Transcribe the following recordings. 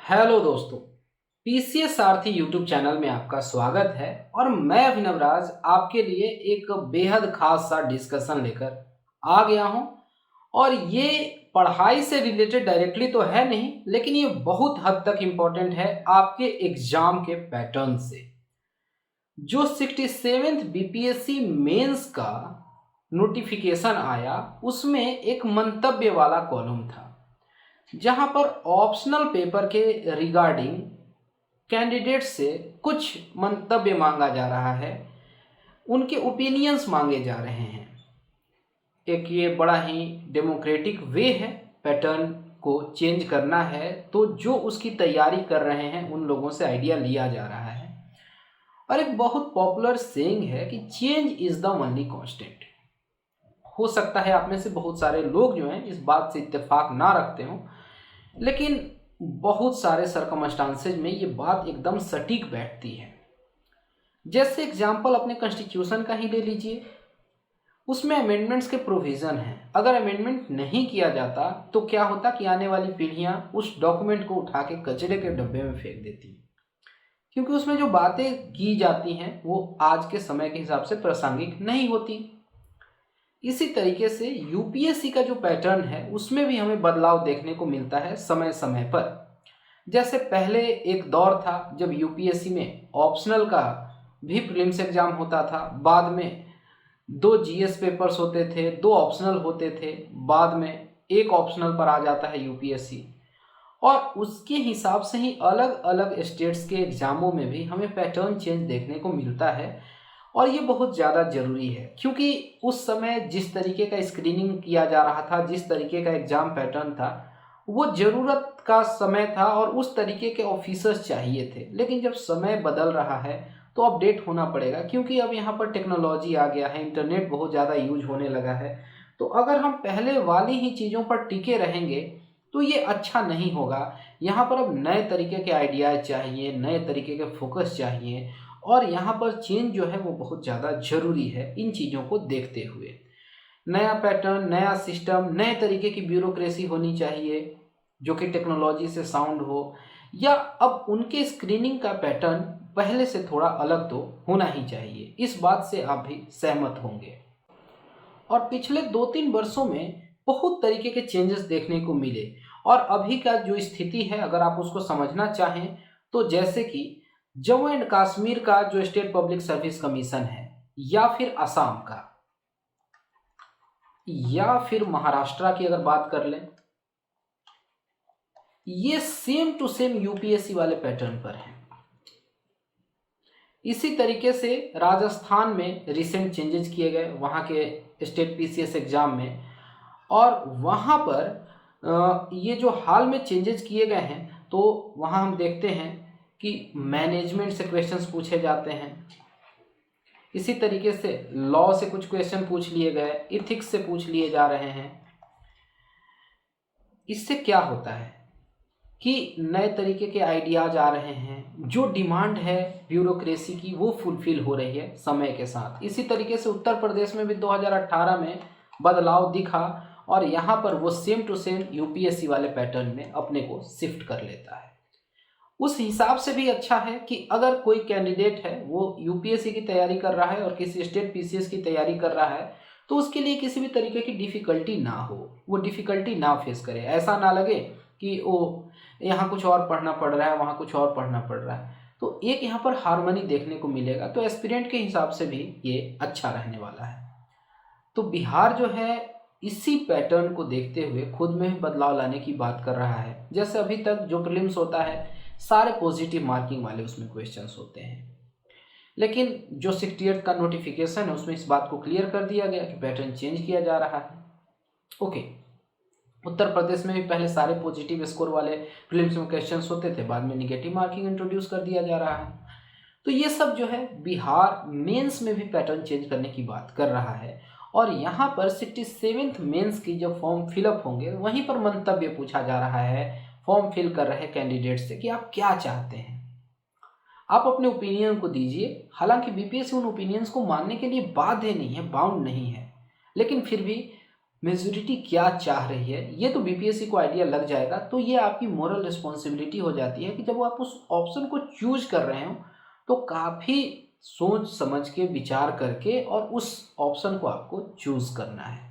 Hello दोस्तों, PCS सारथी YouTube channel में आपका स्वागत है। और मैं अभिनव राज आपके लिए एक बेहद खास सा डिस्कशन लेकर आ गया हूं। और ये पढ़ाई से रिलेटेड डायरेक्टली तो है नहीं, लेकिन ये बहुत हद तक इम्पोर्टेंट है आपके एग्जाम के पैटर्न से। जो 67th बीपीएससी मेंस का नोटिफिकेशन आया, उसमें एक मंतव्य वाला कॉलम था जहां पर ऑप्शनल पेपर के रिगार्डिंग कैंडिडेट से कुछ मंतव्य मांगा जा रहा है, उनके ओपिनियंस मांगे जा रहे हैं। एक ये बड़ा ही डेमोक्रेटिक वे है, पैटर्न को चेंज करना है तो जो उसकी तैयारी कर रहे हैं उन लोगों से आइडिया लिया जा रहा है। और एक बहुत पॉपुलर सेइंग है कि change is the only constant. हो सकता है आप में से बहुत सारे लोग जो हैं इस बात से इत्तेफाक ना रखते हों, लेकिन बहुत सारे सरकमस्टांसेज में ये बात एकदम सटीक बैठती है। जैसे एग्जाम्पल अपने कॉन्स्टिट्यूशन का ही ले लीजिए, उसमें अमेंडमेंट्स के प्रोविज़न हैं। अगर अमेंडमेंट नहीं किया जाता तो क्या होता कि आने वाली पीढ़ियां उस डॉक्यूमेंट को उठा के कचरे के डब्बे में फेंक देती, क्योंकि उसमें जो बातें की जाती हैं वो आज के समय के हिसाब से प्रासंगिक नहीं होती। इसी तरीके से यूपीएससी का जो पैटर्न है उसमें भी हमें बदलाव देखने को मिलता है समय समय पर। जैसे पहले एक दौर था जब यूपीएससी में ऑप्शनल का भी प्रीलिम्स एग्जाम होता था, बाद में 2 जीएस पेपर्स होते थे, 2 ऑप्शनल होते थे, बाद में एक ऑप्शनल पर आ जाता है यूपीएससी। और उसके हिसाब से ही अलग अलग स्टेट्स के एग्जामों में भी हमें पैटर्न चेंज देखने को मिलता है। और ये बहुत ज़्यादा ज़रूरी है, क्योंकि उस समय जिस तरीके का स्क्रीनिंग किया जा रहा था, जिस तरीके का एग्ज़ाम पैटर्न था, वो ज़रूरत का समय था और उस तरीके के ऑफिसर्स चाहिए थे। लेकिन जब समय बदल रहा है तो अपडेट होना पड़ेगा, क्योंकि अब यहाँ पर टेक्नोलॉजी आ गया है, इंटरनेट बहुत ज़्यादा यूज होने लगा है। तो अगर हम पहले वाली ही चीज़ों पर टिके रहेंगे तो ये अच्छा नहीं होगा। यहाँ पर अब नए तरीके के आइडियाज़ चाहिए, नए तरीके के फोकस चाहिए, और यहाँ पर चेंज जो है वो बहुत ज़्यादा ज़रूरी है। इन चीज़ों को देखते हुए नया पैटर्न, नया सिस्टम, नए तरीके की ब्यूरोक्रेसी होनी चाहिए जो कि टेक्नोलॉजी से साउंड हो, या अब उनके स्क्रीनिंग का पैटर्न पहले से थोड़ा अलग तो होना ही चाहिए। इस बात से आप भी सहमत होंगे। और पिछले 2-3 वर्षों में बहुत तरीके के चेंजेस देखने को मिले। और अभी का जो स्थिति है अगर आप उसको समझना चाहें तो जैसे कि जम्मू एंड कश्मीर का जो स्टेट पब्लिक सर्विस कमीशन है, या फिर असम का, या फिर महाराष्ट्र की अगर बात कर लें, ये सेम टू सेम यूपीएससी वाले पैटर्न पर है। इसी तरीके से राजस्थान में रिसेंट चेंजेस किए गए वहाँ के स्टेट पीसीएस एग्जाम में, और वहाँ पर ये जो हाल में चेंजेस किए गए हैं तो वहाँ हम देखते हैं कि मैनेजमेंट से क्वेश्चंस पूछे जाते हैं। इसी तरीके से लॉ से कुछ क्वेश्चन पूछ लिए गए, इथिक्स से पूछ लिए जा रहे हैं। इससे क्या होता है कि नए तरीके के आइडियाज आ रहे हैं, जो डिमांड है ब्यूरोक्रेसी की वो फुलफिल हो रही है समय के साथ। इसी तरीके से उत्तर प्रदेश में भी 2018 में बदलाव दिखा, और यहाँ पर वो सेम टू सेम यूपीएससी वाले पैटर्न में अपने को शिफ्ट कर लेता है। उस हिसाब से भी अच्छा है कि अगर कोई कैंडिडेट है वो यूपीएससी की तैयारी कर रहा है और किसी स्टेट पीसीएस की तैयारी कर रहा है, तो उसके लिए किसी भी तरीके की डिफ़िकल्टी ना हो, वो डिफ़िकल्टी ना फेस करे। ऐसा ना लगे कि वो यहाँ कुछ और पढ़ना पड़ रहा है, वहाँ कुछ और पढ़ना पड़ रहा है। तो एक यहाँ पर हार्मनी देखने को मिलेगा, तो एस्पिरेंट के हिसाब से भी ये अच्छा रहने वाला है। तो बिहार जो है इसी पैटर्न को देखते हुए खुद में भी बदलाव लाने की बात कर रहा है। जैसे अभी तक जो प्रीलिम्स होता है सारे पॉजिटिव मार्किंग वाले उसमें क्वेश्चंस होते हैं, लेकिन जो 68 का नोटिफिकेशन है उसमें इस बात को क्लियर कर दिया गया कि पैटर्न चेंज किया जा रहा है। ओके, उत्तर प्रदेश में भी पहले सारे पॉजिटिव स्कोर वाले प्रीलिम्स में क्वेश्चंस होते थे, बाद में निगेटिव मार्किंग इंट्रोड्यूस कर दिया जा रहा है। तो ये सब जो है बिहार मेंस में भी पैटर्न चेंज करने की बात कर रहा है। और यहाँ पर 67th मेंस की जब फॉर्म फिलअप होंगे वहीं पर मंतव्य पूछा जा रहा है फॉर्म फिल कर रहे कैंडिडेट से कि आप क्या चाहते हैं, आप अपने ओपिनियन को दीजिए। हालांकि बीपीएससी उन ओपिनियंस को मानने के लिए बाध्य नहीं है, बाउंड नहीं है, लेकिन फिर भी मेजोरिटी क्या चाह रही है, ये तो बीपीएससी को आइडिया लग जाएगा। तो ये आपकी मोरल रिस्पॉन्सिबिलिटी हो जाती है कि जब आप उस ऑप्शन को चूज कर रहे हो तो काफ़ी सोच समझ के विचार करके और उस ऑप्शन को आपको चूज करना है।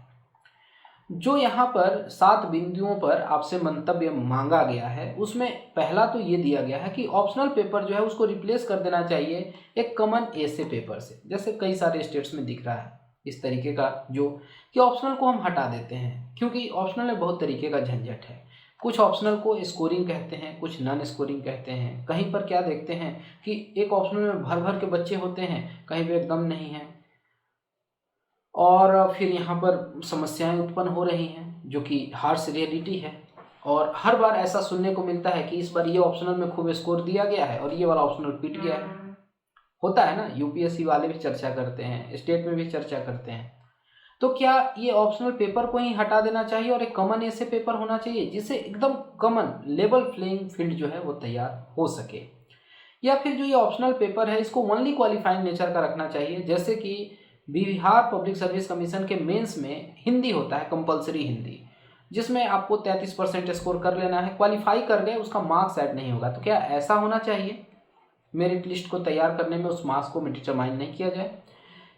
जो यहाँ पर 7 बिंदुओं पर आपसे मंतव्य मांगा गया है उसमें पहला तो ये दिया गया है कि ऑप्शनल पेपर जो है उसको रिप्लेस कर देना चाहिए एक कॉमन ऐसे पेपर से। जैसे कई सारे स्टेट्स में दिख रहा है इस तरीके का, जो कि ऑप्शनल को हम हटा देते हैं, क्योंकि ऑप्शनल में बहुत तरीके का झंझट है। कुछ ऑप्शनल को स्कोरिंग कहते हैं, कुछ नॉन स्कोरिंग कहते हैं। कहीं पर क्या देखते हैं कि एक ऑप्शनल में भर भर के बच्चे होते हैं, कहीं पे एकदम नहीं है, और फिर यहाँ पर समस्याएं उत्पन्न हो रही हैं जो कि हार्श रियलिटी है। और हर बार ऐसा सुनने को मिलता है कि इस बार ये ऑप्शनल में खूब स्कोर दिया गया है और ये वाला ऑप्शनल पिट गया है। होता है ना, यूपीएससी वाले भी चर्चा करते हैं, स्टेट में भी चर्चा करते हैं। तो क्या ये ऑप्शनल पेपर को ही हटा देना चाहिए और एक कॉमन ऐसे पेपर होना चाहिए जिससे एकदम कॉमन लेवल प्लेइंग फील्ड जो है वो तैयार हो सके? या फिर जो ये ऑप्शनल पेपर है इसको ओनली क्वालिफाइंग नेचर का रखना चाहिए, जैसे कि बिहार पब्लिक सर्विस कमीशन के मेंस में हिंदी होता है, कंपलसरी हिंदी, जिसमें आपको 33% स्कोर कर लेना है। क्वालिफाई कर गए, उसका मार्क्स ऐड नहीं होगा। तो क्या ऐसा होना चाहिए? मेरिट लिस्ट को तैयार करने में उस मार्क्स को डिटरमाइन नहीं किया जाए।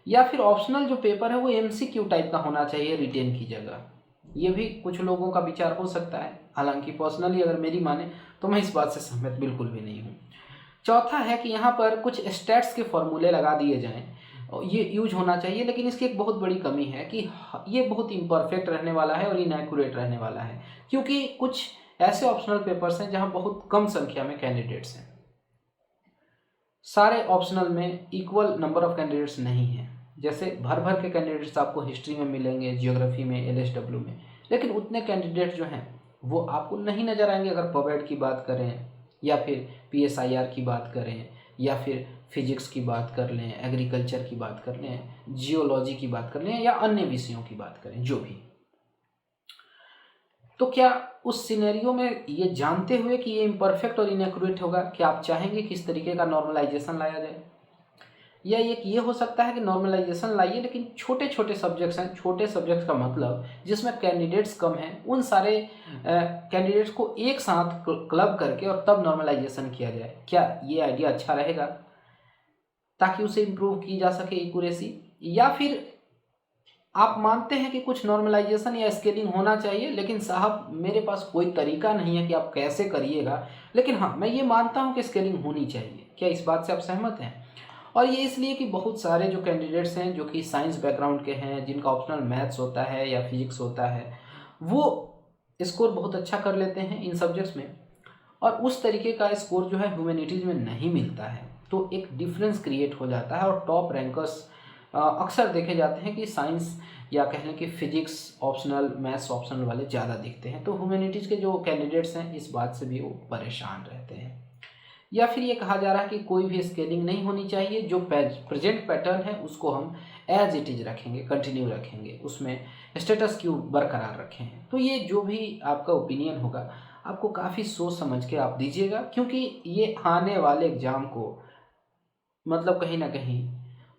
या फिर ऑप्शनल जो पेपर है वो एमसीक्यू टाइप का होना चाहिए रिटेन की जगह। ये भी कुछ लोगों का विचार हो सकता है, हालांकि पर्सनली अगर मेरी माने तो मैं इस बात से सहमत बिल्कुल भी नहीं हूँ। चौथा है कि यहाँ पर कुछ स्टैट्स के फॉर्मूले लगा दिए जाएं, ये यूज होना चाहिए। लेकिन इसकी एक बहुत बड़ी कमी है कि ये बहुत इम्परफेक्ट रहने वाला है और इनएक्यूरेट रहने वाला है, क्योंकि कुछ ऐसे ऑप्शनल पेपर्स हैं जहाँ बहुत कम संख्या में कैंडिडेट्स हैं। सारे ऑप्शनल में इक्वल नंबर ऑफ कैंडिडेट्स नहीं हैं। जैसे भर भर के कैंडिडेट्स आपको हिस्ट्री में मिलेंगे, जियोग्राफी में, एलएसडब्ल्यू में, लेकिन उतने कैंडिडेट जो हैं वो आपको नहीं नज़र आएंगे अगर पवेड की बात करें, या फिर पीएसआईआर की बात करें, या फिर फिजिक्स की बात कर लें, एग्रीकल्चर की बात कर लें, जियोलॉजी की बात कर लें, या अन्य विषयों की बात करें जो भी। तो क्या उस सिनेरियो में ये जानते हुए कि ये इम्परफेक्ट और इनएक्यूरेट होगा, क्या आप चाहेंगे कि इस तरीके का नॉर्मलाइजेशन लाया जाए? या एक ये हो सकता है कि नॉर्मलाइजेशन लाइए लेकिन छोटे छोटे सब्जेक्ट्स हैं, छोटे सब्जेक्ट्स का मतलब जिसमें कैंडिडेट्स कम हैं, उन सारे कैंडिडेट्स को एक साथ क्लब करके और तब नॉर्मलाइजेशन किया जाए। क्या ये आइडिया अच्छा रहेगा ताकि उसे इम्प्रूव की जा सके एक्यूरेसी? या फिर आप मानते हैं कि कुछ नॉर्मलाइजेशन या स्केलिंग होना चाहिए, लेकिन साहब मेरे पास कोई तरीका नहीं है कि आप कैसे करिएगा, लेकिन हाँ मैं ये मानता हूँ कि स्केलिंग होनी चाहिए। क्या इस बात से आप सहमत हैं? और ये इसलिए कि बहुत सारे जो कैंडिडेट्स हैं जो कि साइंस बैकग्राउंड के हैं, जिनका ऑप्शनल मैथ्स होता है या फिजिक्स होता है, वो स्कोर बहुत अच्छा कर लेते हैं इन सब्जेक्ट्स में, और उस तरीके का स्कोर जो है ह्यूमैनिटीज़ में नहीं मिलता है। तो एक डिफरेंस क्रिएट हो जाता है और टॉप रैंकर्स अक्सर देखे जाते हैं कि साइंस या कह लें कि फिजिक्स ऑप्शनल, मैथ्स ऑप्शनल वाले ज़्यादा दिखते हैं। तो ह्यूमैनिटीज़ के जो कैंडिडेट्स हैं इस बात से भी वो परेशान रहते हैं। या फिर ये कहा जा रहा है कि कोई भी स्केलिंग नहीं होनी चाहिए, जो प्रेजेंट पैटर्न है उसको हम एज इट इज़ रखेंगे, कंटिन्यू रखेंगे, उसमें स्टेटस क्यू बरकरार रखें। तो ये जो भी आपका ओपिनियन होगा आपको काफ़ी सोच समझ के आप दीजिएगा, क्योंकि ये आने वाले एग्ज़ाम को मतलब कहीं ना कहीं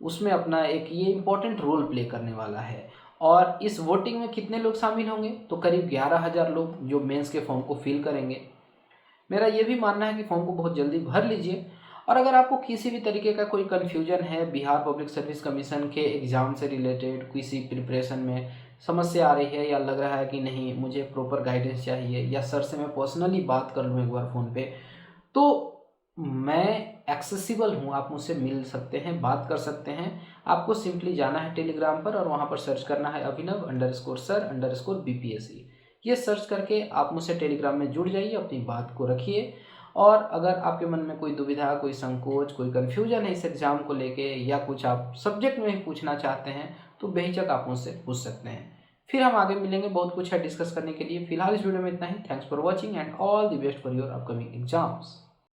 उसमें अपना एक ये इम्पोर्टेंट रोल प्ले करने वाला है। और इस वोटिंग में कितने लोग शामिल होंगे? तो करीब 11,000 लोग जो मेंस के फॉर्म को फिल करेंगे। मेरा ये भी मानना है कि फॉर्म को बहुत जल्दी भर लीजिए। और अगर आपको किसी भी तरीके का कोई कन्फ्यूजन है, बिहार पब्लिक सर्विस कमीशन के एग्ज़ाम से रिलेटेड किसी प्रिपरेशन में समस्या आ रही है, या लग रहा है कि नहीं मुझे प्रॉपर गाइडेंस चाहिए, या सर से मैं पर्सनली बात कर लूँ एक बार फ़ोन पे, तो मैं एक्सेसिबल हूँ, आप मुझसे मिल सकते हैं, बात कर सकते हैं। आपको सिंपली जाना है टेलीग्राम पर और वहाँ पर सर्च करना है अभिनव_sir_BPSC। ये सर्च करके आप मुझसे टेलीग्राम में जुड़ जाइए, अपनी बात को रखिए। और अगर आपके मन में कोई दुविधा, कोई संकोच, कोई कन्फ्यूजन है इस एग्ज़ाम को लेके, या कुछ आप सब्जेक्ट में ही पूछना चाहते हैं, तो बेहिचक आप मुझसे पूछ सकते हैं। फिर हम आगे मिलेंगे, बहुत कुछ है डिस्कस करने के लिए। फिलहाल इस वीडियो में इतना ही। Thanks for watching and all the best for your upcoming exams.